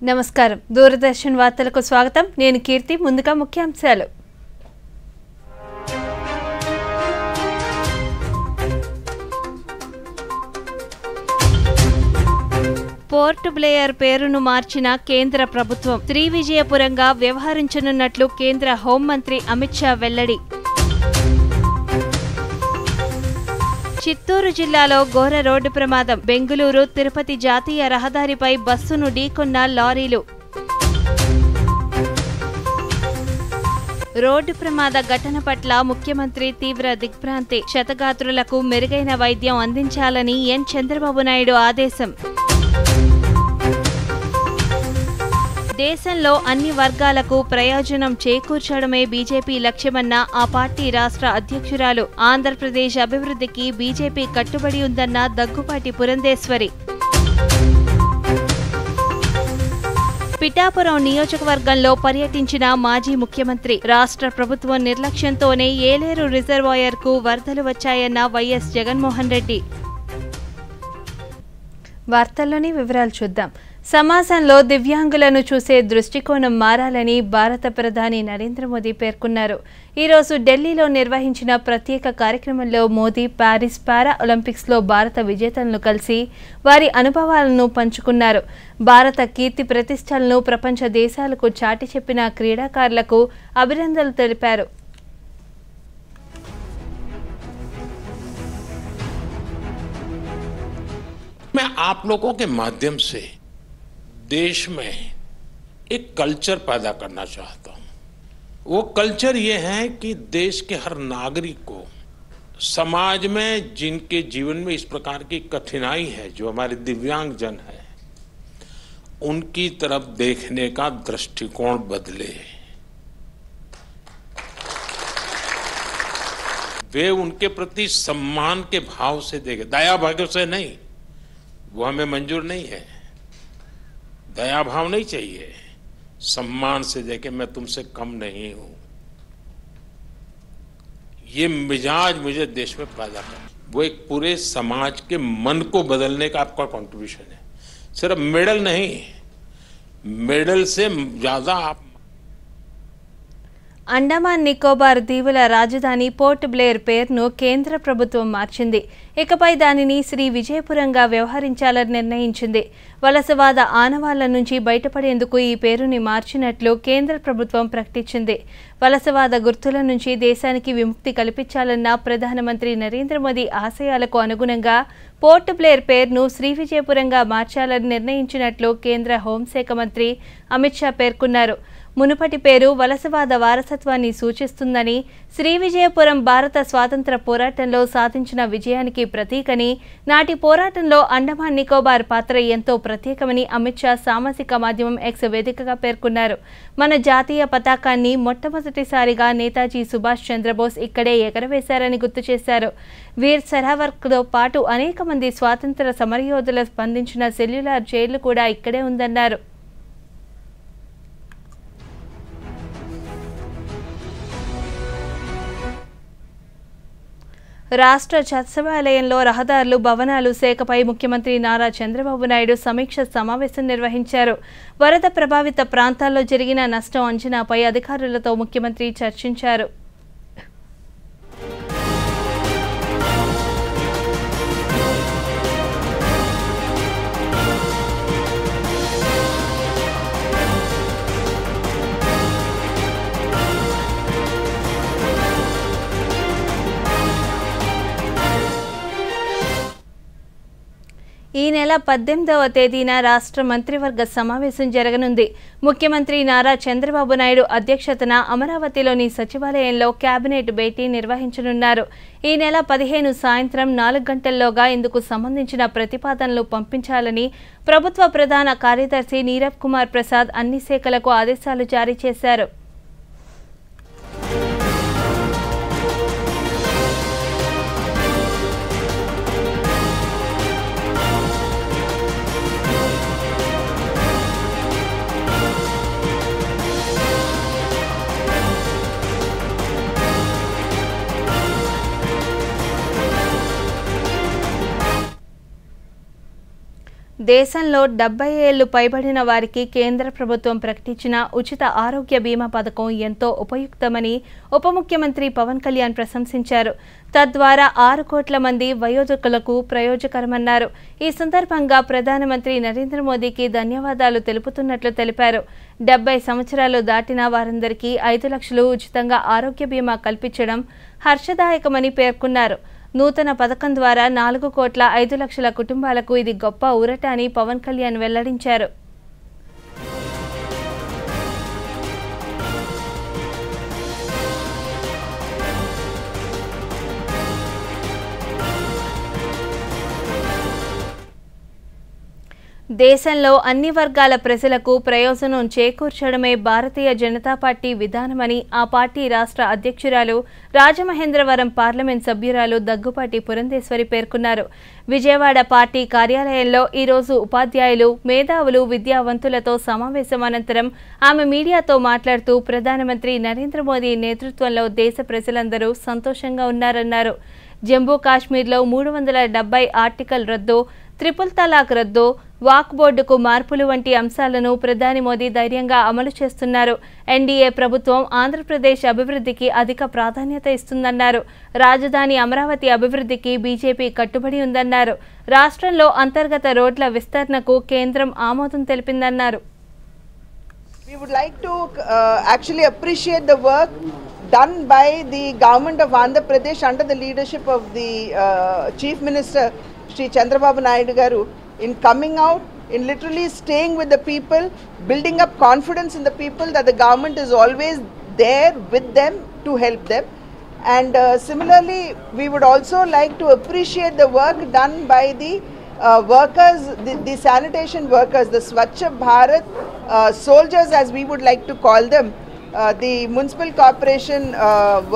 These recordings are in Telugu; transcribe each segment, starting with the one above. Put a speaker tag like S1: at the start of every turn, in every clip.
S1: నమస్కారం దూరదర్శన్ వార్తలకు స్వాగతం నేను కీర్తి ముందుగా ముఖ్యాంశాలు పోర్ట్ బ్లేయర్ పేరును మార్చిన కేంద్ర ప్రభుత్వం శ్రీవిజయపురంగా వ్యవహరించనున్నట్లు కేంద్ర హోంమంత్రి అమిత్ షా వెల్లడి చిత్తూరు జిల్లాలో ఘోర రోడ్డు ప్రమాదం బెంగుళూరు తిరుపతి జాతీయ రహదారిపై బస్సును ఢీకొన్న లారీలు రోడ్డు ప్రమాద ఘటన పట్ల ముఖ్యమంత్రి తీవ్ర దిగ్భ్రాంతి క్షతగాత్రులకు మెరుగైన వైద్యం అందించాలని ఎన్ చంద్రబాబు నాయుడు ఆదేశం దేశంలో అన్ని వర్గాలకు ప్రయోజనం చేకూర్చడమే బీజేపీ లక్ష్యమన్న ఆ పార్టీ రాష్ట్ర అధ్యక్షురాలు ఆంధ్రప్రదేశ్ అభివృద్ధికి బీజేపీ కట్టుబడి ఉందన్న దగ్గుపాటి పురంధేశ్వరి పిఠాపురం నియోజకవర్గంలో పర్యటించిన మాజీ ముఖ్యమంత్రి రాష్ట్ర ప్రభుత్వం నిర్లక్ష్యంతోనే ఏలేరు రిజర్వాయర్కు వరదలు వచ్చాయన్న వైఎస్ జగన్మోహన్ రెడ్డి వార్తల్లోని వివరాలు చూద్దాం సమాజంలో దివ్యాంగులను చూసే దృష్టికోణం మారాలని భారత ప్రధాని నరేంద్ర మోదీ పేర్కొన్నారు. ఈరోజు ఢిల్లీలో నిర్వహించిన ప్రత్యేక కార్యక్రమంలో మోదీ పారిస్ పారా ఒలింపిక్స్లో భారత విజేతలను కలిసి వారి అనుభవాలను పంచుకున్నారు. భారత కీర్తి ప్రతిష్టలను ప్రపంచ దేశాలకు చాటి చెప్పిన క్రీడాకారులకు అభినందనలు తెలిపారు.
S2: मैं आप लोगों के माध्यम से देश में एक कल्चर पैदा करना चाहता हूं। वो कल्चर ये है कि देश के हर नागरिक को समाज में जिनके जीवन में इस प्रकार की कठिनाई है, जो हमारे दिव्यांग जन है, उनकी तरफ देखने का दृष्टिकोण बदले। वे उनके प्रति सम्मान के भाव से देखे, दया भाव से नहीं। वो हमें मंजूर नहीं है। दया भाव नहीं चाहिए, सम्मान से देखे मैं तुमसे कम नहीं हूं। ये मिजाज मुझे देश में पैदा कर, वो एक पूरे समाज के मन को बदलने का आपका कंट्रीब्यूशन है। सिर्फ मेडल नहीं, मेडल से ज्यादा आप
S1: అండమాన్ నికోబార్ దీవుల రాజధాని పోర్ట్ బ్లేయర్ పేరును కేంద్ర ప్రభుత్వం మార్చింది. ఇకపై దానిని శ్రీ విజయపురంగా వ్యవహరించాలని నిర్ణయించింది. వలసవాద ఆనవాళ్ల నుంచి బయటపడేందుకు ఈ పేరుని మార్చినట్లు కేంద్ర ప్రభుత్వం ప్రకటించింది. వలసవాద గుర్తుల నుంచి దేశానికి విముక్తి కల్పించాలన్న ప్రధానమంత్రి నరేంద్ర మోదీ ఆశయాలకు అనుగుణంగా పోర్ట్ బ్లేయర్ పేరును శ్రీ విజయపురంగా మార్చాలని నిర్ణయించినట్లు కేంద్ర హోంశాఖ మంత్రి అమిత్ షా పేర్కొన్నారు. మునుపటి పేరు వలసవాద వారసత్వాన్ని సూచిస్తుందని, శ్రీ విజయపురం భారత స్వాతంత్ర పోరాటంలో సాధించిన విజయానికి ప్రతీకని, నాటి పోరాటంలో అండమాన్ నికోబార్ పాత్ర ఎంతో ప్రత్యేకమని అమిత్ షా సామాజిక మాధ్యమం ఎక్స్ వేదికగా పేర్కొన్నారు. మన జాతీయ పతాకాన్ని మొట్టమొదటిసారిగా నేతాజీ సుభాష్ చంద్రబోస్ ఇక్కడే ఎగరవేశారని గుర్తు చేశారు. వీర్ సరావర్తో పాటు అనేక మంది స్వాతంత్ర సమరయోధులు స్పందించిన సెల్యులార్ జైలు కూడా ఇక్కడే ఉందన్నారు. రాష్ట్ర సచివాలయంలో రహదారులు భవనాలు శాఖపై ముఖ్యమంత్రి నారా చంద్రబాబు నాయుడు సమీక్ష సమావేశం నిర్వహించారు. వరద ప్రభావిత ప్రాంతాల్లో జరిగిన నష్టం అంచనాపై అధికారులతో ముఖ్యమంత్రి చర్చించారు. ఈ నెల 18వ తేదీన రాష్ట్ర మంత్రివర్గ సమావేశం జరగనుంది. ముఖ్యమంత్రి నారా చంద్రబాబు నాయుడు అధ్యక్షతన అమరావతిలోని సచివాలయంలో కేబినెట్ భేటీ నిర్వహించనున్నారు. ఈ నెల 15 సాయంత్రం 4 గంటల్లోగా ఇందుకు సంబంధించిన ప్రతిపాదనలు పంపించాలని ప్రభుత్వ ప్రధాన కార్యదర్శి నీరబ్ కుమార్ ప్రసాద్ అన్ని శాఖలకు ఆదేశాలు జారీ చేశారు. దేశంలో 70 ఏళ్లు పైబడిన వారికి కేంద్ర ప్రభుత్వం ప్రకటించిన ఉచిత ఆరోగ్య బీమా పథకం ఎంతో ఉపయుక్తమని ఉప ముఖ్యమంత్రి పవన్ కళ్యాణ్ ప్రశంసించారు. తద్వారా 6 కోట్ల మంది వయోధికులకు ప్రయోజకరమన్నారు. ఈ సందర్భంగా ప్రధానమంత్రి నరేంద్ర మోదీకి ధన్యవాదాలు తెలుపుతున్నట్లు తెలిపారు. 70 సంవత్సరాలు దాటిన వారందరికీ 5 లక్షలు ఉచితంగా ఆరోగ్య బీమా కల్పించడం హర్షదాయకమని పేర్కొన్నారు. నూతన పథకం ద్వారా 4 కోట్ల 5 లక్షల కుటుంబాలకు ఇది గొప్ప ఊరట అని పవన్ కళ్యాణ్ వెల్లడించారు. దేశంలో అన్ని వర్గాల ప్రజలకు ప్రయోజనం చేకూర్చడమే భారతీయ జనతా పార్టీ విధానమని ఆ పార్టీ రాష్ట్ర అధ్యక్షురాలు రాజమహేంద్రవరం పార్లమెంట్ సభ్యురాలు దగ్గుపాటి పురంధేశ్వరి పేర్కొన్నారు. విజయవాడ పార్టీ కార్యాలయంలో ఈరోజు ఉపాధ్యాయులు, మేధావులు, విద్యావంతులతో సమావేశం అనంతరం ఆమె మీడియాతో మాట్లాడుతూ ప్రధానమంత్రి నరేంద్ర మోదీ నేతృత్వంలో దేశ ప్రజలందరూ సంతోషంగా ఉన్నారన్నారు. జమ్మూ కాశ్మీర్లో 370 ఆర్టికల్ రద్దు, ట్రిపుల్ తలాక్ రద్దు, వాక్ బోర్డుకు మార్పులు వంటి అంశాలను ప్రధాని మోదీ ధైర్యంగా అమలు చేస్తున్నారు. ఎన్డీఏ ప్రభుత్వం ఆంధ్రప్రదేశ్ అభివృద్ధికి అధిక ప్రాధాన్యత ఇస్తుందన్నారు. రాజధాని అమరావతి అభివృద్ధికి బీజేపీ కట్టుబడి ఉందన్నారు. రాష్ట్రంలో అంతర్గత రోడ్ల విస్తరణకు కేంద్రం ఆమోదం తెలిపిందన్నారు.
S3: We would like to actually appreciate the work done by the government of Andhra Pradesh under the leadership of the Chief Minister Shri Chandrababu Naidu Garu in coming out, in literally staying with the people, building up confidence in the people that the government is always there with them to help them. And similarly, we would also like to appreciate the work done by the workers, the sanitation workers, the Swachh Bharat soldiers as we would like to call them, the municipal corporation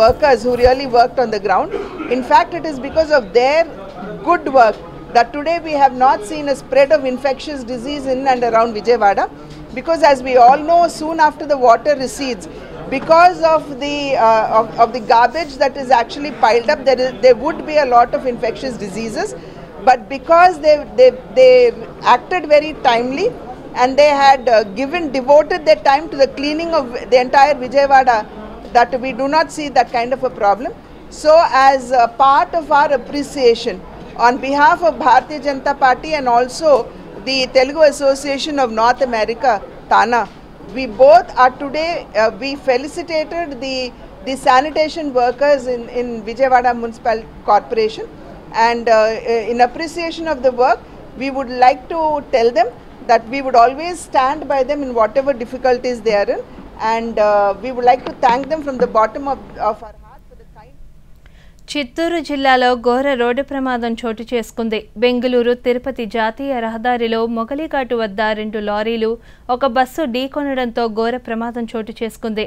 S3: workers who really worked on the ground. In fact, it is because of their good work that today we have not seen a spread of infectious disease in and around Vijayawada, because as we all know, soon after the water recedes, because of the garbage that is actually piled up, there would be a lot of infectious diseases. But because they acted very timely and they had devoted their time to the cleaning of the entire Vijayawada, that we do not see that kind of a problem. So as a part of our appreciation on behalf of Bharatiya Janata Party and also the Telugu Association of North America, TANA, we both are today, we felicitated the sanitation workers in Vijayawada Municipal Corporation, and in appreciation of the work, we would like to tell them that we would always stand by them in whatever difficulties they are in, and we would like to thank them from the bottom of our heart.
S1: Chittoor జిల్లాలో ఘోర రోడ్డు ప్రమాదం చోటు చేసుకుంది. బెంగళూరు తిరుపతి జాతీయ రహదారిలో మొగలిఘాటు వద్ద 2 లారీలు, ఒక బస్సు ఢీకొనడంతో ఘోర ప్రమాదం చోటు చేసుకుంది.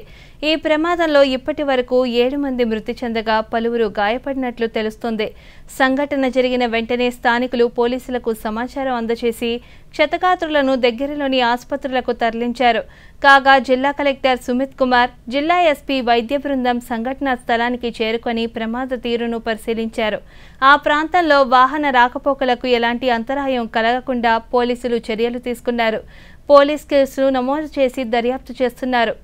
S1: ఈ ప్రమాదంలో ఇప్పటి వరకు 7 మంది మృతి చెందగా పలువురు గాయపడినట్లు తెలుస్తోంది. సంఘటన జరిగిన వెంటనే స్థానికులు పోలీసులకు సమాచారం అందజేసి క్షతగాత్రులను దగ్గరలోని ఆసుపత్రులకు తరలించారు. కాగా జిల్లా కలెక్టర్ సుమిత్ కుమార్, జిల్లా ఎస్పీ వైద్య బృందం సంఘటనా స్థలానికి చేరుకొని ప్రమాద తీరును పరిశీలించారు. ఆ ప్రాంతంలో వాహన రాకపోకలకు ఎలాంటి అంతరాయం కలగకుండా పోలీసులు చర్యలు తీసుకున్నారు. పోలీస్ కేసులు నమోదు చేసి దర్యాప్తు చేస్తున్నారు.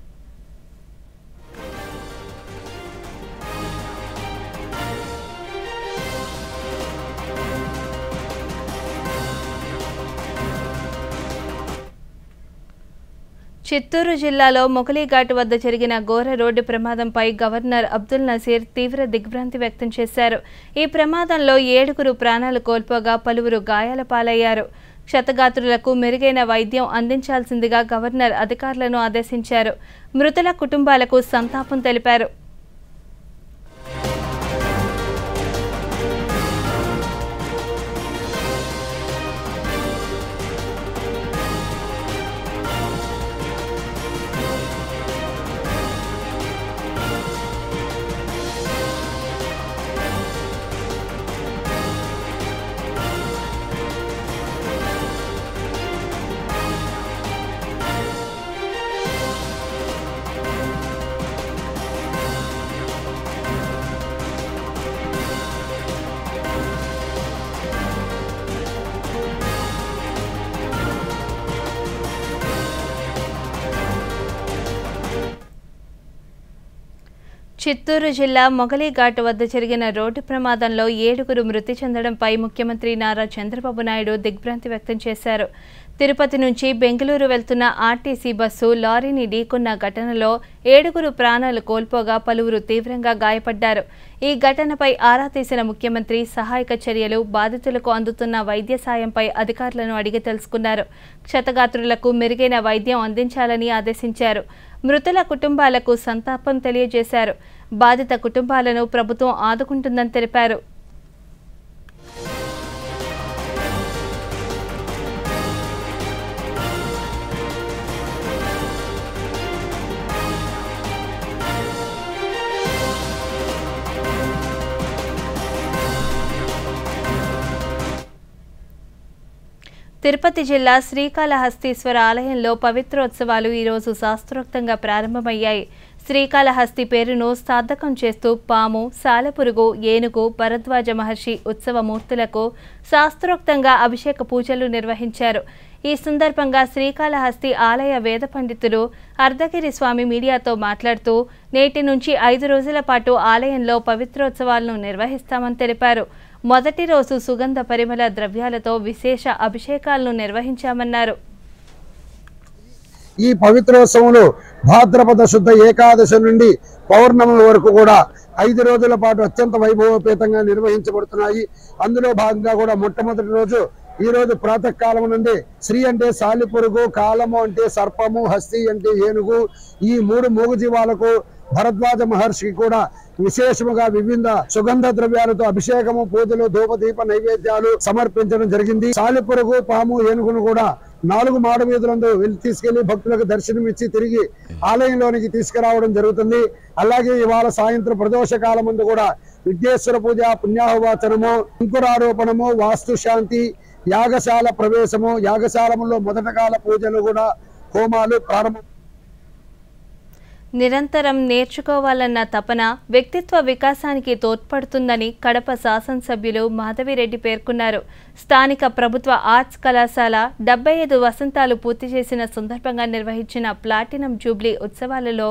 S1: చిత్తూరు జిల్లాలో మొగలిఘాట్ వద్ద జరిగిన ఘోర రోడ్డు ప్రమాదంపై గవర్నర్ అబ్దుల్ నజీర్ తీవ్ర దిగ్భ్రాంతి వ్యక్తం చేశారు. ఈ ప్రమాదంలో 7 ప్రాణాలు కోల్పోగా పలువురు గాయాల పాలయ్యారు. క్షతగాత్రులకు మెరుగైన వైద్యం అందించాల్సిందిగా గవర్నర్ అధికారులను ఆదేశించారు. మృతుల కుటుంబాలకు సంతాపం తెలిపారు. చిత్తూరు జిల్లా మొగలిఘాట్ వద్ద జరిగిన రోడ్డు ప్రమాదంలో 7 మృతి చెందడంపై ముఖ్యమంత్రి నారా చంద్రబాబు నాయుడు దిగ్భ్రాంతి వ్యక్తం చేశారు. తిరుపతి నుంచి బెంగళూరు వెళ్తున్న ఆర్టీసీ బస్సు లారీని ఢీకొన్న ఘటనలో 7 ప్రాణాలు కోల్పోగా పలువురు తీవ్రంగా గాయపడ్డారు. ఈ ఘటనపై ఆరా తీసిన ముఖ్యమంత్రి సహాయక చర్యలు, బాధితులకు అందుతున్న వైద్య సాయంపై అధికారులను అడిగి తెలుసుకున్నారు. క్షతగాత్రులకు మెరుగైన వైద్యం అందించాలని ఆదేశించారు. మృతుల కుటుంబాలకు సంతాపం తెలియజేశారు. బాధిత కుటుంబాలను ప్రభుత్వం ఆదుకుంటుందని తెలిపారు. తిరుపతి జిల్లా శ్రీకాళహస్తీశ్వర ఆలయంలో పవిత్రోత్సవాలు ఈరోజు శాస్త్రోక్తంగా ప్రారంభమయ్యాయి. శ్రీకాళహస్తి పేరును సార్థకం చేస్తూ పాము, సాలెపురుగు, ఏనుగు, భరద్వాజ మహర్షి ఉత్సవ మూర్తులకు శాస్త్రోక్తంగా అభిషేక పూజలు నిర్వహించారు. ఈ సందర్భంగా శ్రీకాళహస్తి ఆలయ వేద పండితులు అర్ధగిరి స్వామి మీడియాతో మాట్లాడుతూ నేటి నుంచి 5 రోజుల పాటు ఆలయంలో పవిత్రోత్సవాలను నిర్వహిస్తామని తెలిపారు. మొదటి రోజు సుగంధ పరిమళ ద్రవ్యాలతో విశేష అభిషేకాలను నిర్వహించామన్నారు.
S4: ఈ పవిత్రోత్సవంలో భాద్రపద శుద్ధ ఏకాదశి నుండి పౌర్ణమి వరకు కూడా 5 రోజుల పాటు అత్యంత వైభవోపేతంగా నిర్వహించబడుతున్నాయి. అందులో భాగంగా కూడా మొట్టమొదటి రోజు ఈ రోజు ప్రాతకాలం నుండి శ్రీ అంటే సాలిపురుగు, కాలము అంటే సర్పము, హస్తి అంటే ఏనుగు, ఈ 3 మూగజీవాలకు భరద్వాజ మహర్షికి కూడా విశేషముగా వివిధ సుగంధ ద్రవ్యాలతో అభిషేకము, పూజలు, ధూపదీప నైవేద్యాలు సమర్పించడం జరిగింది. సాలిపురుగు, పాము, ఏనుగును కూడా 4 మాడ వీధులందు తీసుకెళ్లి భక్తులకు దర్శనమిచ్చి తిరిగి ఆలయంలోనికి తీసుకురావడం జరుగుతుంది. అలాగే ఇవాళ సాయంత్రం ప్రదోష కాలం ముందు కూడా విఘ్నేశ్వర పూజ, పుణ్యాహవాచనము, అంకురారోపణము, వాస్తు శాంతి, యాగశాల ప్రవేశము, యాగశాలములో మొదటి కాల పూజలు కూడా, హోమాలు ప్రారంభం.
S1: నిరంతరం నేర్చుకోవాలన్న తపన వ్యక్తిత్వ వికాసానికి తోడ్పడుతుందని కడప శాసనసభ్యులు మాధవిరెడ్డి పేర్కొన్నారు. స్థానిక ప్రభుత్వ ఆర్ట్స్ కళాశాల 75 వసంతాలు పూర్తి చేసిన సందర్భంగా నిర్వహించిన ప్లాటినం జూబ్లీ ఉత్సవాలలో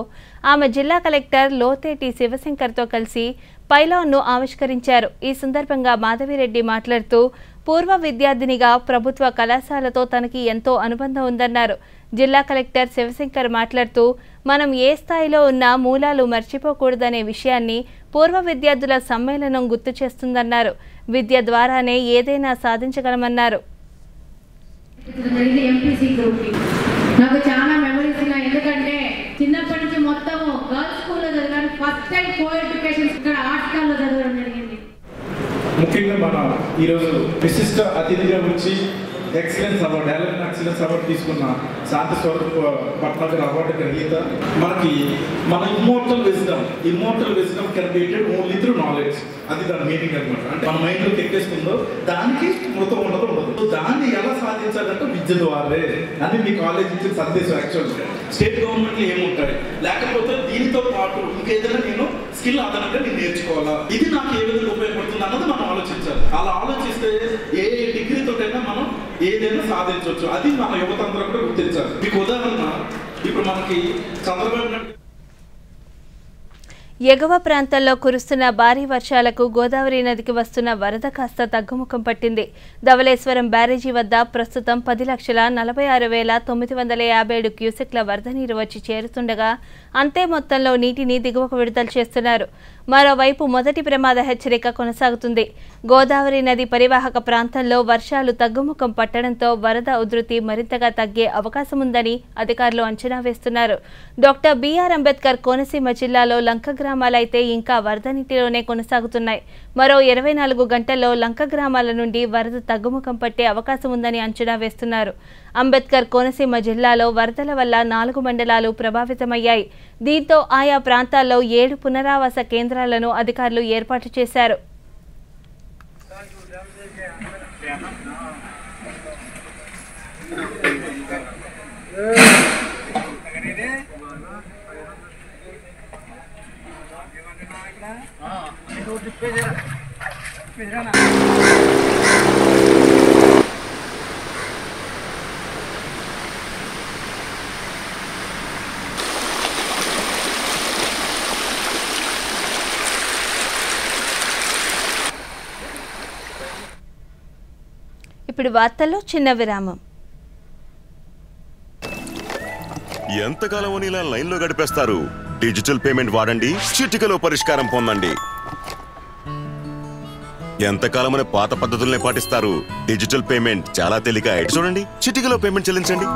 S1: ఆమె జిల్లా కలెక్టర్ లోతేటి శివశంకర్తో కలిసి పైలాన్ను ఆవిష్కరించారు. ఈ సందర్భంగా మాధవిరెడ్డి మాట్లాడుతూ పూర్వ విద్యార్థినిగా ప్రభుత్వ కళాశాలతో తనకి ఎంతో అనుబంధం ఉందన్నారు. జిల్లా కలెక్టర్ శివశంకర్ మాట్లాడుతూ మనం ఏ స్థాయిలో ఉన్నా మూలాలు మర్చిపోకూడదనే విషయాన్ని పూర్వ విద్యార్థుల సమ్మేళనం గుర్తు చేస్తుందన్నారు. విద్య ద్వారానే ఏదైనా సాధించగలమన్నారు.
S5: నాకు చాలా మెమరీస్ ఉన్నాయి. ఎందుకంటే చిన్నప్పటి నుంచి మొత్తం గర్ల్స్ స్కూల్లో చదివాను. ఫస్ట్ టైం కో ఎడ్యుకేషన్ ఇక్కడ ఆర్ట్స్ కాలేజ్లో చదవడం జరిగింది.
S6: ముఖ్యంగా మన ఈరోజు విశిష్ట అతిథిగా వచ్చి excellence award, development excellence award తీసుకున్న శాంతి స్వరూప్ పట్నాగర్ అవార్డు గ్రహీత. మనకి మన immortal wisdom can be attained only through knowledge. అది దాని మీనింగ్ అనమాట. అంటే మన మైండ్లోకి ఎక్కేస్తుందో దానికి మృతం ఉండదు. దాన్ని ఎలా సాధించాలంటే విద్య ద్వారే అని మీ కాలేజ్ ఇచ్చిన సందేశం. యాక్చువల్గా స్టేట్ గవర్నమెంట్లు ఏముంటాయి, లేకపోతే దీనితో పాటు ఇంకేదైనా నేను స్కిల్ అదనంగా నేను నేర్చుకోవాలా, ఇది నాకు ఏ విధంగా ఉపయోగపడుతుంది అన్నది మనం ఆలోచించాలి. అలా ఆలోచిస్తే ఏ డిగ్రీతోటైనా మనం ఏదైనా సాధించవచ్చు. అది మన యువత అందరూ కూడా గుర్తించాలి. మీకు ఉదాహరణ, ఇప్పుడు మనకి చంద్రబాబు నాయుడు
S1: ఎగువ ప్రాంతాల్లో కురుస్తున్న భారీ వర్షాలకు గోదావరి నదికి వస్తున్న వరద కాస్త తగ్గుముఖం పట్టింది. ధవళేశ్వరం బ్యారేజీ వద్ద ప్రస్తుతం 10,46,957 క్యూసెక్ల వరద నీరు వచ్చి చేరుతుండగా అంతే మొత్తంలో నీటిని దిగువకు విడుదల చేస్తున్నారు. మరోవైపు మొదటి ప్రమాద హెచ్చరిక కొనసాగుతుంది. గోదావరి నది పరివాహక ప్రాంతంలో వర్షాలు తగ్గుముఖం పట్టడంతో వరద ఉధృతి మరింతగా తగ్గే అవకాశం ఉందని అధికారులు అంచనా వేస్తున్నారు. డాక్టర్ బిఆర్ అంబేద్కర్ కోనసీమ జిల్లాలో లంక గ్రామాలైతే ఇంకా వరద నీటిలోనే కొనసాగుతున్నాయి. మరో 24 గంటల్లో లంక గ్రామాల నుండి వరద తగ్గుముఖం పట్టే అవకాశం ఉందని అంచనా వేస్తున్నారు. అంబేద్కర్ కోనసీమ జిల్లాలో వరదల వల్ల 4 మండలాలు ప్రభావితమయ్యాయి. దీంతో ఆయా ప్రాంతాల్లో 7 పునరావాస కేంద్రాలను అధికారులు ఏర్పాటు చేశారు. ఇప్పుడు వార్తల్లో చిన్న విరామం.
S7: ఎంతకాలం ఇలా లైన్లో గడిపేస్తారు? డిజిటల్ పేమెంట్ వాడండి, చిటికలో పరిష్కారం పొందండి. ఎంతకాలమని పాత పద్ధతుల్ని పాటిస్తారు? డిజిటల్ పేమెంట్ చాలా తేలిక. చూడండి, చిటికలో పేమెంట్ చెల్లించండి.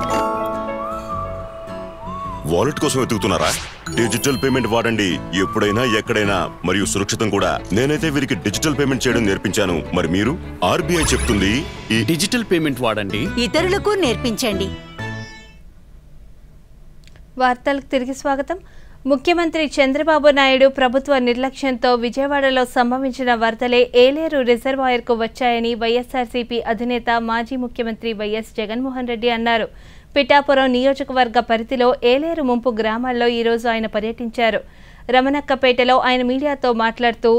S7: వాలెట్ కోసం వెతుకుతున్నారా? డిజిటల్ పేమెంట్ వాడండి, ఎప్పుడైనా ఎక్కడైనా, మరియు సురక్షితం కూడా. నేనైతే వీరికి డిజిటల్ పేమెంట్ చేయడం నేర్పించాను. మరి మీరు? ఆర్బీఐ చెప్తుంది ఈ
S8: డిజిటల్ పేమెంట్ వాడండి,
S9: ఇతరులకు నేర్పించండి.
S1: వార్తలకు తిరిగి స్వాగతం. ముఖ్యమంత్రి చంద్రబాబు నాయుడు ప్రభుత్వ నిర్లక్ష్యంతో విజయవాడలో సంభవించిన వరదలే ఏలేరు రిజర్వాయర్కు వచ్చాయని వైఎస్ఆర్సీపీ అధినేత మాజీ ముఖ్యమంత్రి వైఎస్ జగన్మోహన్ రెడ్డి అన్నారు. పిఠాపురం నియోజకవర్గ పరిధిలో ఏలేరు ముంపు గ్రామాల్లో ఈరోజు ఆయన పర్యటించారు. రమణక్కపేటలో ఆయన మీడియాతో మాట్లాడుతూ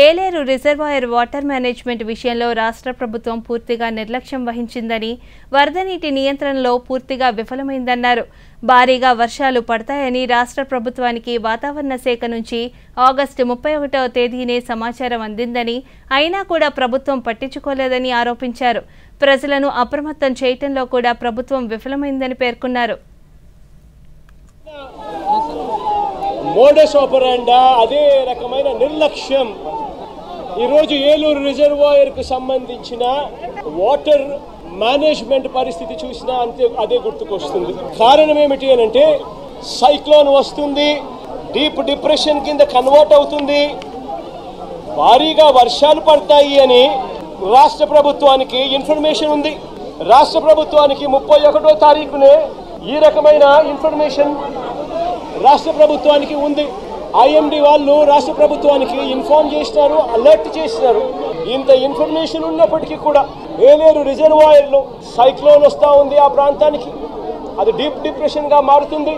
S1: ఏలేరు రిజర్వాయర్ వాటర్ మేనేజ్మెంట్ విషయంలో రాష్ట్ర ప్రభుత్వం పూర్తిగా నిర్లక్ష్యం వహించిందని, వరద నీటి నియంత్రణలో పూర్తిగా విఫలమైందన్నారు. భారీగా వర్షాలు పడతాయని రాష్ట్ర ప్రభుత్వానికి వాతావరణ శాఖ నుంచి ఆగస్టు 31వ తేదీనే సమాచారం అందిందని, అయినా కూడా ప్రభుత్వం పట్టించుకోలేదని ఆరోపించారు. ప్రజలను అప్రమత్తం చేయటంలో కూడా ప్రభుత్వం విఫలమైందని పేర్కొన్నారు.
S10: మోడస్ ఆపరాండా అదే రకమైన నిర్లక్ష్యం ఈరోజు ఏలూరు రిజర్వాయర్కు సంబంధించిన వాటర్ మేనేజ్మెంట్ పరిస్థితి చూసినా అంతే అదే గుర్తుకొస్తుంది. కారణం ఏమిటి అని అంటే సైక్లోన్ వస్తుంది, డీప్ డిప్రెషన్ కింద కన్వర్ట్ అవుతుంది, భారీగా వర్షాలు పడతాయి అని రాష్ట్ర ప్రభుత్వానికి ఇన్ఫర్మేషన్ ఉంది. రాష్ట్ర ప్రభుత్వానికి 31వ తారీఖునే ఈ రకమైన ఇన్ఫర్మేషన్ రాష్ట్ర ప్రభుత్వానికి ఉంది. ఐఎండి వాళ్ళు రాష్ట్ర ప్రభుత్వానికి ఇన్ఫార్మ్ చేసినారు, అలర్ట్ చేసినారు. ఇంత ఇన్ఫర్మేషన్ ఉన్నప్పటికీ కూడా ఏలేరు రిజర్వాయర్లో సైక్లోన్ వస్తూ ఉంది, ఆ ప్రాంతానికి అది డీప్ డిప్రెషన్గా మారుతుంది,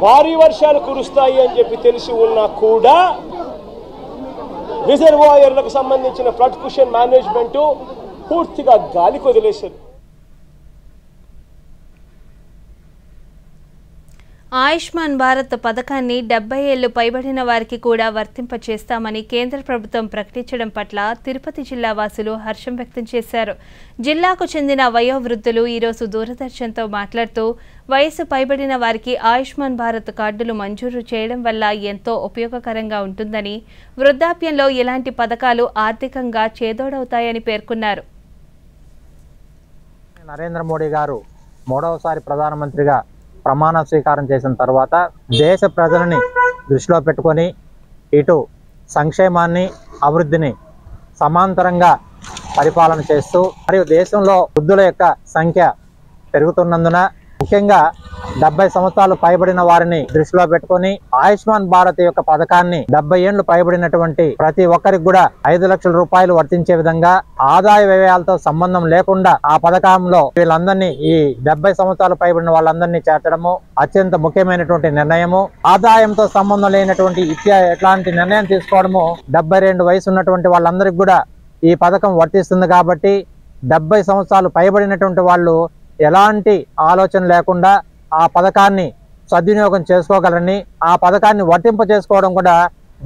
S10: భారీ వర్షాలు కురుస్తాయి అని చెప్పి తెలిసి ఉన్నా కూడా రిజర్వాయర్లకు సంబంధించిన ఫ్లడ్ కుషన్ మేనేజ్మెంట్ పూర్తిగా గాలి కొదిలేశారు.
S1: ఆయుష్మాన్ భారత్ పథకాన్ని 70 ఏళ్లు పైబడిన వారికి కూడా వర్తింపచేస్తామని కేంద్ర ప్రభుత్వం ప్రకటించడం పట్ల తిరుపతి జిల్లా వాసులు హర్షం వ్యక్తం చేశారు. జిల్లాకు చెందిన వయోవృద్ధులు ఈరోజు దూరదర్శన్తో మాట్లాడుతూ వయసు పైబడిన వారికి ఆయుష్మాన్ భారత్ కార్డులు మంజూరు చేయడం వల్ల ఎంతో ఉపయోగకరంగా ఉంటుందని, వృద్ధాప్యంలో ఇలాంటి పథకాలు ఆర్థికంగా చేదోడవుతాయని పేర్కొన్నారు.
S11: నరేంద్ర మోడీ గారు 3వసారి ప్రధానమంత్రిగా ప్రమాణ స్వీకారం చేసిన తర్వాత దేశ ప్రజలని దృష్టిలో పెట్టుకొని ఇటు సంక్షేమాన్ని, అభివృద్ధిని సమాంతరంగా పరిపాలన చేస్తూ, మరియు దేశంలో వృద్ధుల యొక్క సంఖ్య పెరుగుతున్నందున ముఖ్యంగా 70 సంవత్సరాలు పైబడిన వారిని దృష్టిలో పెట్టుకొని ఆయుష్మాన్ భారత్ యొక్క పథకాన్ని 70 ఏళ్లు పైబడినటువంటి ప్రతి ఒక్కరికి కూడా 5 లక్షల రూపాయలు వర్తించే విధంగా ఆదాయ వ్యయాలతో సంబంధం లేకుండా ఆ పథకంలో వీళ్ళందరినీ, ఈ 70 సంవత్సరాలు పైబడిన వాళ్ళందరినీ చేర్చడము అత్యంత ముఖ్యమైనటువంటి నిర్ణయము. ఆదాయంతో సంబంధం లేనటువంటి ఎట్లాంటి నిర్ణయం తీసుకోవడము 72 వయసు ఉన్నటువంటి వాళ్ళందరికీ కూడా ఈ పథకం వర్తిస్తుంది. కాబట్టి 70 సంవత్సరాలు పైబడినటువంటి వాళ్ళు ఎలాంటి ఆలోచన లేకుండా ఆ పథకాన్ని సద్వినియోగం చేసుకోగలరని, ఆ పథకాన్ని వర్తింప చేసుకోవడం కూడా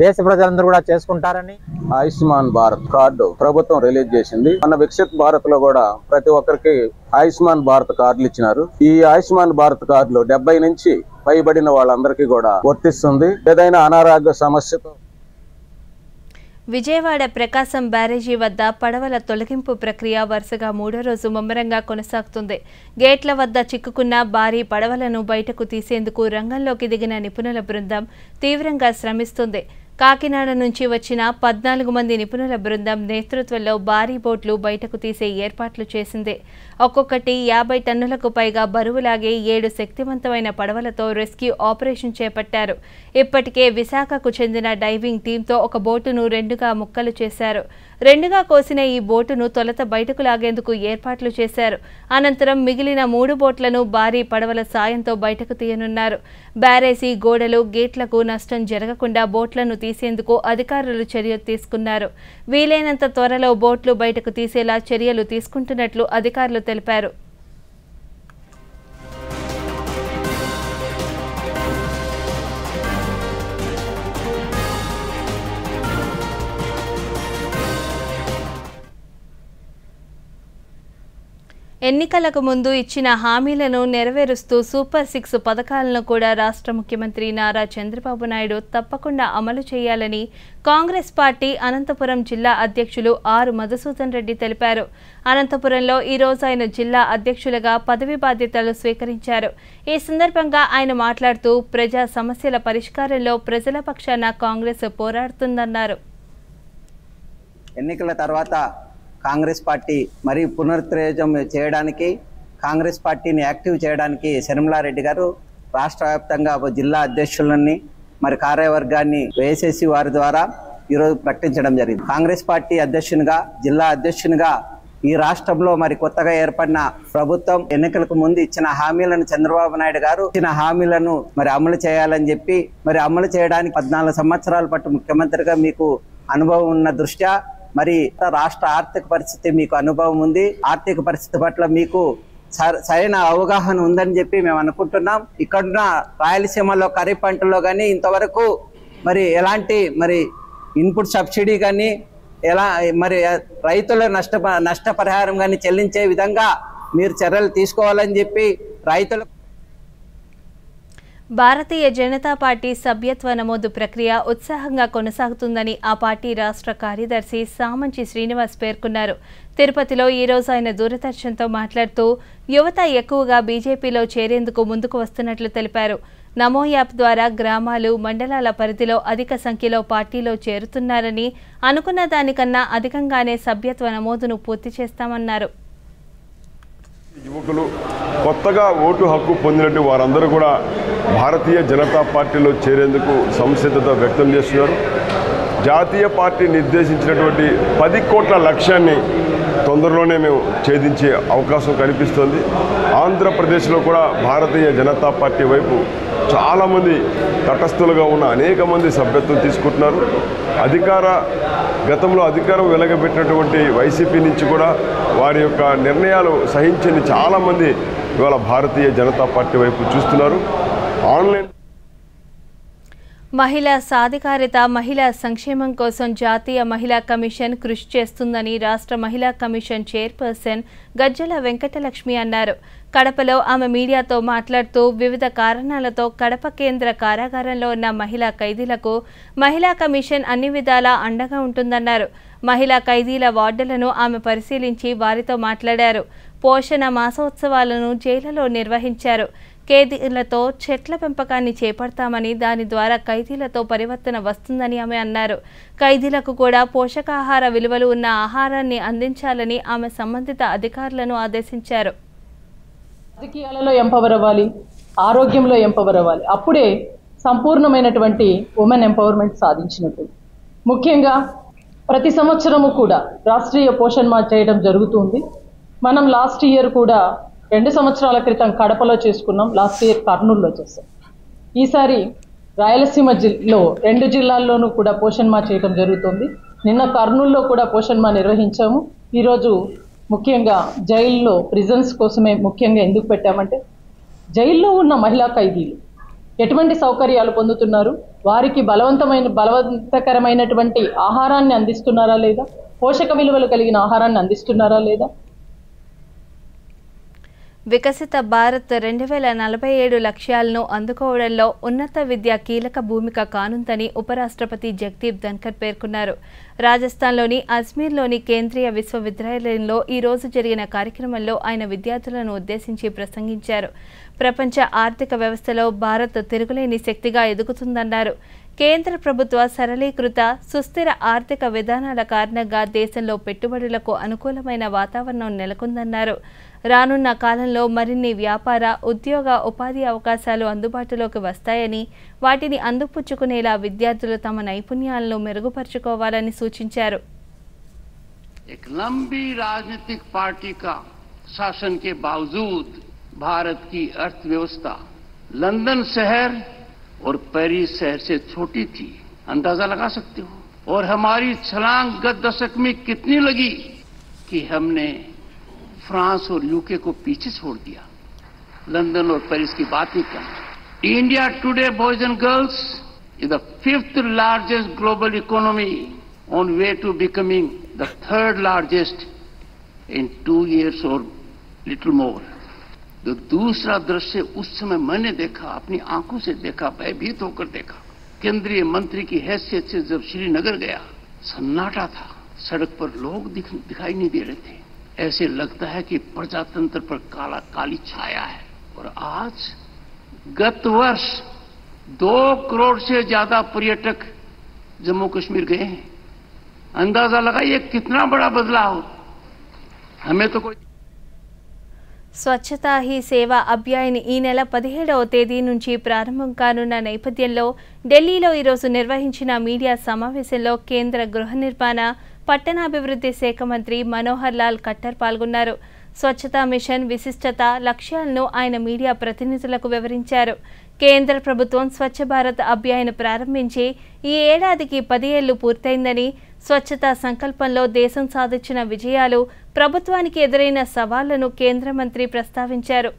S11: దేశ ప్రజలందరూ కూడా చేసుకుంటారని.
S12: ఆయుష్మాన్ భారత్ కార్డు ప్రభుత్వం రిలీజ్ చేసింది. మన వికసిత్ భారత్ లో కూడా ప్రతి ఒక్కరికి ఆయుష్మాన్ భారత్ కార్డులు ఇచ్చినారు. ఈ ఆయుష్మాన్ భారత్ కార్డులు 70 నుంచి పైబడిన వాళ్ళందరికీ కూడా వర్తిస్తుంది. ఏదైనా అనారోగ్య సమస్యతో
S1: విజయవాడ ప్రకాశం బ్యారేజీ వద్ద పడవల తొలగింపు ప్రక్రియ వరుసగా 3వ రోజు ముమ్మరంగా కొనసాగుతుంది. గేట్ల వద్ద చిక్కుకున్న భారీ పడవలను బయటకు తీసేందుకు రంగంలోకి దిగిన నిపుణుల బృందం తీవ్రంగా శ్రమిస్తుంది. కాకినాడ నుంచి వచ్చిన 14 మంది నిపుణుల బృందం నేతృత్వంలో భారీ బోట్లు బయటకు తీసే ఏర్పాట్లు చేసింది. ఒక్కొక్కటి 50 టన్నులకు పైగా బరువులాగే 7 శక్తివంతమైన పడవలతో రెస్క్యూ ఆపరేషన్ చేపట్టారు. ఇప్పటికే విశాఖకు చెందిన డైవింగ్ టీంతో ఒక బోటును 2గా ముక్కలు చేశారు. 2గా కోసిన ఈ బోటును తొలుత బయటకు లాగేందుకు ఏర్పాట్లు చేశారు. అనంతరం మిగిలిన 3 బోట్లను భారీ పడవల సాయంతో బయటకు తీయనున్నారు. బ్యారేజీ గోడలు, గేట్లకు నష్టం జరగకుండా బోట్లను తీసేందుకు అధికారులు చర్యలు తీసుకున్నారు. వీలైనంత త్వరలో బోట్లు బయటకు తీసేలా చర్యలు తీసుకుంటున్నట్లు అధికారులు తెలిపారు. ఎన్నికలకు ముందు ఇచ్చిన హామీలను నెరవేరుస్తూ సూపర్ 6 పథకాలను కూడా రాష్ట్ర ముఖ్యమంత్రి నారా చంద్రబాబు నాయుడు తప్పకుండా అమలు చేయాలని కాంగ్రెస్ పార్టీ అనంతపురం జిల్లా అధ్యక్షులు ఆర్ మధుసూదన్ రెడ్డి తెలిపారు. అనంతపురంలో ఈ రోజు ఆయన జిల్లా అధ్యక్షులుగా పదవి బాధ్యతలు స్వీకరించారు. ఈ సందర్భంగా ఆయన మాట్లాడుతూ ప్రజా సమస్యల పరిష్కారంలో ప్రజల పక్షాన కాంగ్రెస్ పోరాడుతుందన్నారు.
S8: ఎన్నికల తర్వాత కాంగ్రెస్ పార్టీ మరి పునరుత్తేజం చేయడానికి, కాంగ్రెస్ పార్టీని యాక్టివ్ చేయడానికి శర్మిలారెడ్డి గారు రాష్ట్ర వ్యాప్తంగా జిల్లా అధ్యక్షులని మరి కార్యవర్గాన్ని వేసేసి వారి ద్వారా ఈరోజు ప్రకటించడం జరిగింది. కాంగ్రెస్ పార్టీ అధ్యక్షునిగా, జిల్లా అధ్యక్షునిగా ఈ రాష్ట్రంలో మరి కొత్తగా ఏర్పడిన ప్రభుత్వం ఎన్నికలకు ముందు ఇచ్చిన హామీలను చంద్రబాబు నాయుడు గారు ఇచ్చిన హామీలను మరి అమలు చేయాలని చెప్పి మరి అమలు చేయడానికి 14 సంవత్సరాల పాటు ముఖ్యమంత్రిగా మీకు అనుభవం ఉన్న దృష్ట్యా మరి రాష్ట్ర ఆర్థిక పరిస్థితి మీకు అనుభవం ఉంది. ఆర్థిక పరిస్థితి పట్ల మీకు సరైన అవగాహన ఉందని చెప్పి మేము అనుకుంటున్నాం. ఇక్కడున్న రాయలసీమలో ఖరీఫ్ పంటలో కానీ ఇంతవరకు మరి ఎలాంటి మరి ఇన్పుట్ సబ్సిడీ కానీ ఎలా మరి రైతుల నష్టపరిహారం కానీ చెల్లించే విధంగా మీరు చర్యలు తీసుకోవాలని చెప్పి రైతులకు.
S1: భారతీయ జనతా పార్టీ సభ్యత్వ నమోదు ప్రక్రియ ఉత్సాహంగా కొనసాగుతుందని ఆ పార్టీ రాష్ట్ర కార్యదర్శి సామంచి శ్రీనివాస్ పేర్కొన్నారు. తిరుపతిలో ఈ రోజు ఆయన దూరదర్శన్తో మాట్లాడుతూ యువత ఎక్కువగా బీజేపీలో చేరేందుకు ముందుకు వస్తున్నట్లు తెలిపారు. నమో యాప్ ద్వారా గ్రామాలు, మండలాల పరిధిలో అధిక సంఖ్యలో పార్టీలో చేరుతున్నారని, అనుకున్న దానికన్నా అధికంగానే సభ్యత్వ నమోదును పూర్తి చేస్తామన్నారు.
S13: యువకులు కొత్తగా ఓటు హక్కు పొందినట్టు వారందరూ కూడా భారతీయ జనతా పార్టీలో చేరేందుకు సంసిద్ధత వ్యక్తం చేస్తున్నారు. జాతీయ పార్టీ నిర్దేశించినటువంటి 10 కోట్ల లక్ష్యాన్ని తొందరలోనే మేము ఛేదించే అవకాశం కనిపిస్తోంది. ఆంధ్రప్రదేశ్లో కూడా భారతీయ జనతా పార్టీ వైపు చాలామంది తటస్థులుగా ఉన్న అనేక మంది సభ్యత్వం తీసుకుంటున్నారు. గతంలో అధికారం వెలగబెట్టినటువంటి వైసీపీ నుంచి కూడా వారి యొక్క నిర్ణయాలు సహించని చాలామంది ఇవాళ భారతీయ జనతా పార్టీ వైపు చూస్తున్నారు. ఆన్లైన్
S1: మహిళా సాధికారిత, మహిళా సంక్షేమం కోసం జాతీయ మహిళా కమిషన్ కృషి చేస్తుందని రాష్ట్ర మహిళా కమిషన్ చైర్పర్సన్ గజ్జల వెంకటలక్ష్మి అన్నారు. కడపలో ఆమె మీడియాతో మాట్లాడుతూ వివిధ కారణాలతో కడప కేంద్ర కారాగారంలో ఉన్న మహిళా ఖైదీలకు మహిళా కమిషన్ అన్ని విధాలా అండగా ఉంటుందన్నారు. మహిళా ఖైదీల వార్డులను ఆమె పరిశీలించి వారితో మాట్లాడారు. పోషణ మాసోత్సవాలను జైళ్లలో నిర్వహించారు. ఖైదీలతో చెట్ల పెంపకాన్ని చేపడతామని, దాని ద్వారా ఖైదీలతో పరివర్తన వస్తుందని ఆమె అన్నారు. ఖైదీలకు కూడా పోషకాహార విలువలు ఉన్న ఆహారాన్ని అందించాలని ఆమె సంబంధిత అధికారులను ఆదేశించారు.
S14: రాజకీయాలలో ఎంపవర్ అవ్వాలి, ఆరోగ్యంలో ఎంపవర్ అవ్వాలి. అప్పుడే సంపూర్ణమైనటువంటి ఉమెన్ ఎంపవర్మెంట్ సాధించినట్టు. ముఖ్యంగా ప్రతి సంవత్సరము కూడా రాష్ట్రీయ పోషణ్ మాహ్ చేయడం జరుగుతుంది. మనం లాస్ట్ ఇయర్ కూడా 2 సంవత్సరాల క్రితం కడపలో చేసుకున్నాం, లాస్ట్ ఇయర్ కర్నూలులో చేసాం. ఈసారి రాయలసీమ 2 జిల్లాల్లోనూ కూడా పోషణ్ మాహ్ చేయడం జరుగుతుంది. నిన్న కర్నూలులో కూడా పోషణ్ మాహ్ నిర్వహించాము. ఈరోజు ముఖ్యంగా జైల్లో ప్రిజన్స్ కోసమే ముఖ్యంగా ఎందుకు పెట్టామంటే, జైల్లో ఉన్న మహిళా ఖైదీలు ఎటువంటి సౌకర్యాలు పొందుతున్నారు, వారికి బలవంతకరమైనటువంటి ఆహారాన్ని అందిస్తున్నారా లేదా, పోషక విలువలు కలిగిన ఆహారాన్ని అందిస్తున్నారా లేదా.
S1: వికసిత భారత్ 2047 లక్ష్యాలను అందుకోవడంలో ఉన్నత విద్య కీలక భూమిక కానుందని ఉపరాష్ట్రపతి జగదీప్ ధన్కర్ పేర్కొన్నారు. రాజస్థాన్లోని అజ్మీర్లోని కేంద్రీయ విశ్వవిద్యాలయంలో ఈ రోజు జరిగిన కార్యక్రమంలో ఆయన విద్యార్థులను ఉద్దేశించి ప్రసంగించారు. ప్రపంచ ఆర్థిక వ్యవస్థలో భారత్ తిరుగులేని శక్తిగా ఎదుగుతుందన్నారు. కేంద్ర ప్రభుత్వ సరళీకృత సుస్థిర ఆర్థిక విధానాల కారణంగా దేశంలో పెట్టుబడులకు అనుకూలమైన వాతావరణం నెలకొందన్నారు. రానున్న కాలంలో మరిన్ని వ్యాపార, ఉద్యోగ, ఉపాధి అవకాశాలు అందుబాటులోకి వస్తాయని, వాటిని అందిపుచ్చుకునేలా విద్యార్థులు తమ నైపుణ్యాలను మెరుగుపరుచుకోవాలని సూచించారు.
S15: एक लंबी राजनीतिक पार्टी का शासन के बावजूद भारत की अर्थव्यवस्था लंदन शहर और पेरिस शहर से छोटी थी, अंदाजा लगा सकते हो. और हमारी छलांग गत दशक में कितनी लगी कि हमने फ्रांस और यूके को पीछे छोड़ दिया. लंदन और पेरिस की बात ही कम. India Today boys and girls is the 5th largest global economy on way to becoming the 3rd largest in 2 years or little more. तो दूसरा दृश्य उस समय मैंने देखा, अपनी आंखों से देखा, भयभीत होकर देखा। केंद्रीय मंत्री की हैसियत से जब श्रीनगर गया, सन्नाटा था, सड़क पर लोग दिखाई नहीं दे रहे थे। ऐसे लगता है कि प्रजातंत्र पर काली छाया है। और आज गत वर्ष 2 करोड़ से ज्यादा पर्यटक जम्मू कश्मीर गए हैं। अंदाजा लगाइए कितना बड़ा बदलाव। हमें तो कोई
S1: స్వచ్ఛతా హీ సేవ అభియాన్ ఈ నెల 17వ తేదీ నుంచి ప్రారంభం కానున్న నేపథ్యంలో ఢిల్లీలో ఈరోజు నిర్వహించిన మీడియా సమావేశంలో కేంద్ర గృహ నిర్మాణ పట్టణాభివృద్ధి శాఖ మంత్రి మనోహర్ లాల్ ఖట్టర్ పాల్గొన్నారు. స్వచ్ఛతా మిషన్ విశిష్టత లక్ష్యాలను ఆయన మీడియా ప్రతినిధులకు వివరించారు. కేంద్ర ప్రభుత్వం స్వచ్ఛ భారత్ అభియాన్ ప్రారంభించి ఈ ఏడాదికి 10 ఏళ్లు పూర్తయిందని, స్వచ్ఛతా సంకల్పంలో దేశం సాధించిన విజయాలు, ప్రభుత్వానికి ఎదురైన సవాళ్లను కేంద్ర మంత్రి ప్రస్తావించారు.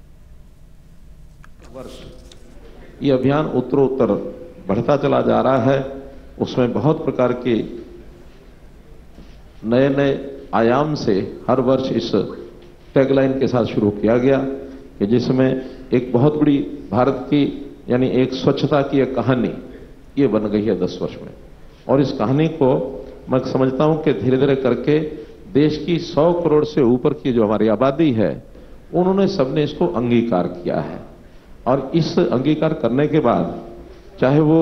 S16: ये अभियान उत्तरोत्तर बढ़ता चला जा रहा है। उसमें बहुत प्रकार के नए नए आयाम से हर वर्ष इस टैगलाइन के साथ शुरू किया गया कि जिसमें एक बहुत बड़ी भारत की यानी एक स्वच्छता की एक कहानी ये बन गई है 10 वर्ष में। और इस कहानी को मैं समझता हूं कि धीरे धीरे करके देश की 100 करोड़ से ऊपर की जो हमारी आबादी है उन्होंने सबने इसको अंगीकार किया है। और इस अंगीकार करने के बाद चाहे वो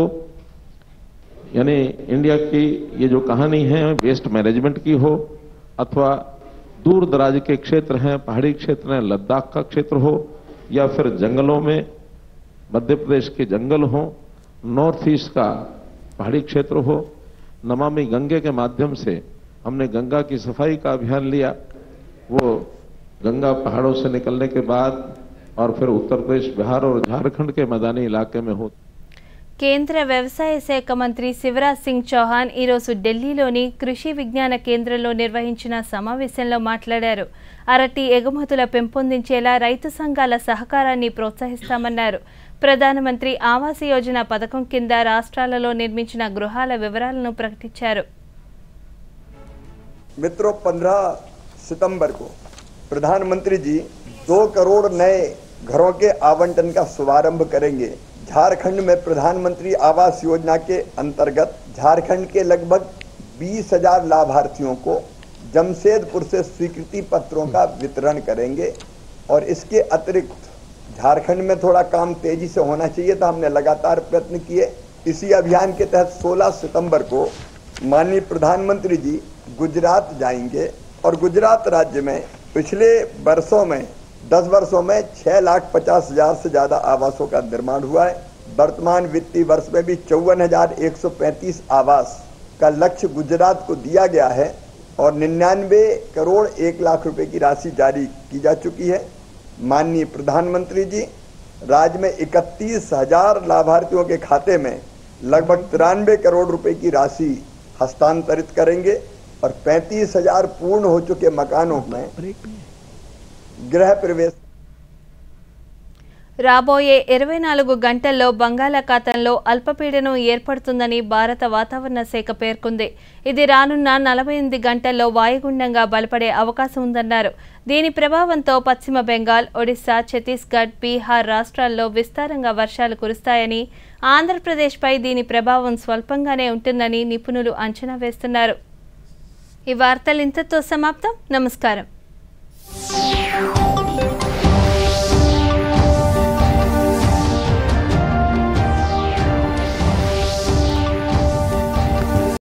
S16: यानी इंडिया की ये जो कहानी है वेस्ट मैनेजमेंट की हो, अथवा दूर दराज के क्षेत्र हैं, पहाड़ी क्षेत्र हैं, लद्दाख का क्षेत्र हो, या फिर जंगलों में मध्य प्रदेश के जंगल हो, नॉर्थ ईस्ट का पहाड़ी क्षेत्र हो। नमामि गंगे के माध्यम से हमने गंगा की सफाई का अभियान लिया। वो गंगा पहाड़ों से निकलने के बाद और फिर उत्तर प्रदेश, बिहार और झारखंड के मैदानी इलाके में हो।
S1: కేంద్ర వ్యవసాయ శాఖ మంత్రి శివరాజ్ సింగ్ చౌహాన్ ఈరోజు ఢిల్లీలోని కృషి విజ్ఞాన కేంద్రంలో నిర్వహించిన సమావేశంలో మాట్లాడారు. అరటి ఎగుమతుల పెంపొందించేలా రైతు సంఘాల సహకారాన్ని ప్రోత్సహిస్తామన్నారు. ప్రధానమంత్రి ఆవాస్ యోజన పథకం కింద రాష్ట్రాలలో నిర్మించిన గృహాల వివరాలను ప్రకటించారు.
S17: मित्रों, 15 सितंबर को प्रधानमंत्री जी 2 करोड़ नए घरों के आवंटन का शुभारंभ करेंगे। झारखंड में प्रधानमंत्री आवास योजना के अंतर्गत झारखंड के लगभग 20,000 लाभार्थियों को जमशेदपुर से स्वीकृति पत्रों का वितरण करेंगे। और इसके अतिरिक्त झारखंड में थोड़ा काम तेजी से होना चाहिए था, हमने लगातार प्रयत्न किए। इसी अभियान के तहत 16 सितंबर को माननीय प्रधानमंत्री जी गुजरात जाएंगे और गुजरात राज्य में पिछले वर्षों में 10 वर्षों में 6,50,000 से ज्यादा आवासों का निर्माण हुआ है। वर्तमान वित्तीय वर्ष में भी 54,135 आवास का लक्ष्य गुजरात को दिया गया है और 99 करोड़ 1 लाख रुपए की राशि जारी की जा चुकी है। माननीय प्रधानमंत्री जी राज्य में 31,000 लाभार्थियों के खाते में लगभग 93 करोड़ रुपए की राशि हस्तांतरित करेंगे और 35,000 पूर्ण हो चुके मकानों में गृह प्रवेश।
S1: రాబోయే 24 గంటల్లో బంగాళాఖాతంలో అల్పపీడనం ఏర్పడుతుందని భారత వాతావరణ శాఖ పేర్కొంది. ఇది రానున్న 48 గంటల్లో వాయుగుండంగా బలపడే అవకాశం ఉందన్నారు. దీని ప్రభావంతో పశ్చిమ బెంగాల్, ఒడిశా, ఛత్తీస్గఢ్, బీహార్ రాష్ట్రాల్లో విస్తారంగా వర్షాలు కురుస్తాయని, ఆంధ్రప్రదేశ్పై దీని ప్రభావం స్వల్పంగానే ఉంటుందని నిపుణులు అంచనా వేస్తున్నారు. ఈ వార్తలు ఇంతతో సమాప్తం. నమస్కారం.